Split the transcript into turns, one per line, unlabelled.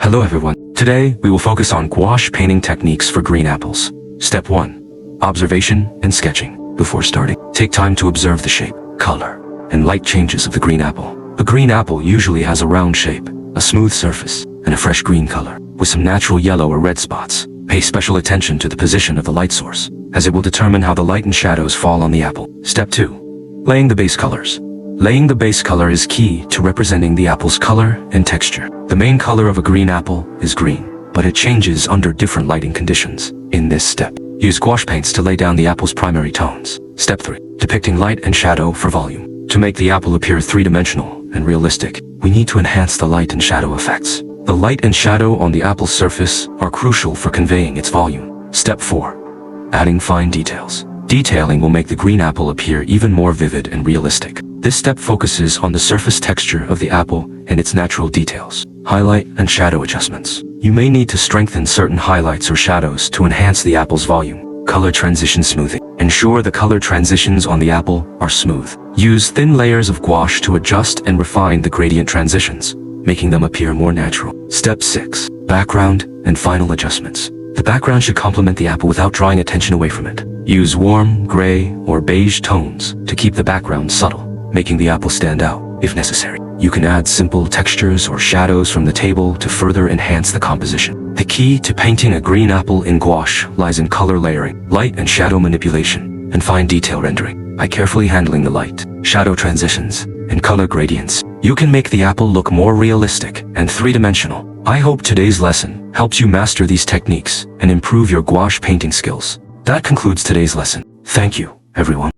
Hello everyone. Today, we will focus on gouache painting techniques for green apples. Step 1. Observation and sketching. Before starting, take time to observe the shape, color, and light changes of the green apple. A green apple usually has a round shape, a smooth surface, and a fresh green color, with some natural yellow or red spots. Pay special attention to the position of the light source, as it will determine how the light and shadows fall on the apple. Step 2. Laying the base colors. Laying the base color is key to representing the apple's color and texture. The main color of a green apple is green, but it changes under different lighting conditions. In this step, use gouache paints to lay down the apple's primary tones. Step 3. Depicting light and shadow for volume. To make the apple appear three-dimensional and realistic, we need to enhance the light and shadow effects. The light and shadow on the apple's surface are crucial for conveying its volume. Step 4. Adding fine details. Detailing will make the green apple appear even more vivid and realistic. This step focuses on the surface texture of the apple and its natural details. Highlight and shadow adjustments. You may need to strengthen certain highlights or shadows to enhance the apple's volume. Color transition smoothing. Ensure the color transitions on the apple are smooth. Use thin layers of gouache to adjust and refine the gradient transitions, making them appear more natural. Step 6. Background and final adjustments. The background should complement the apple without drawing attention away from it. Use warm, gray, or beige tones to keep the background subtle, making the apple stand out, if necessary. You can add simple textures or shadows from the table to further enhance the composition. The key to painting a green apple in gouache lies in color layering, light and shadow manipulation, and fine detail rendering. By carefully handling the light, shadow transitions, and color gradients, you can make the apple look more realistic and three-dimensional. I hope today's lesson helps you master these techniques and improve your gouache painting skills. That concludes today's lesson. Thank you, everyone.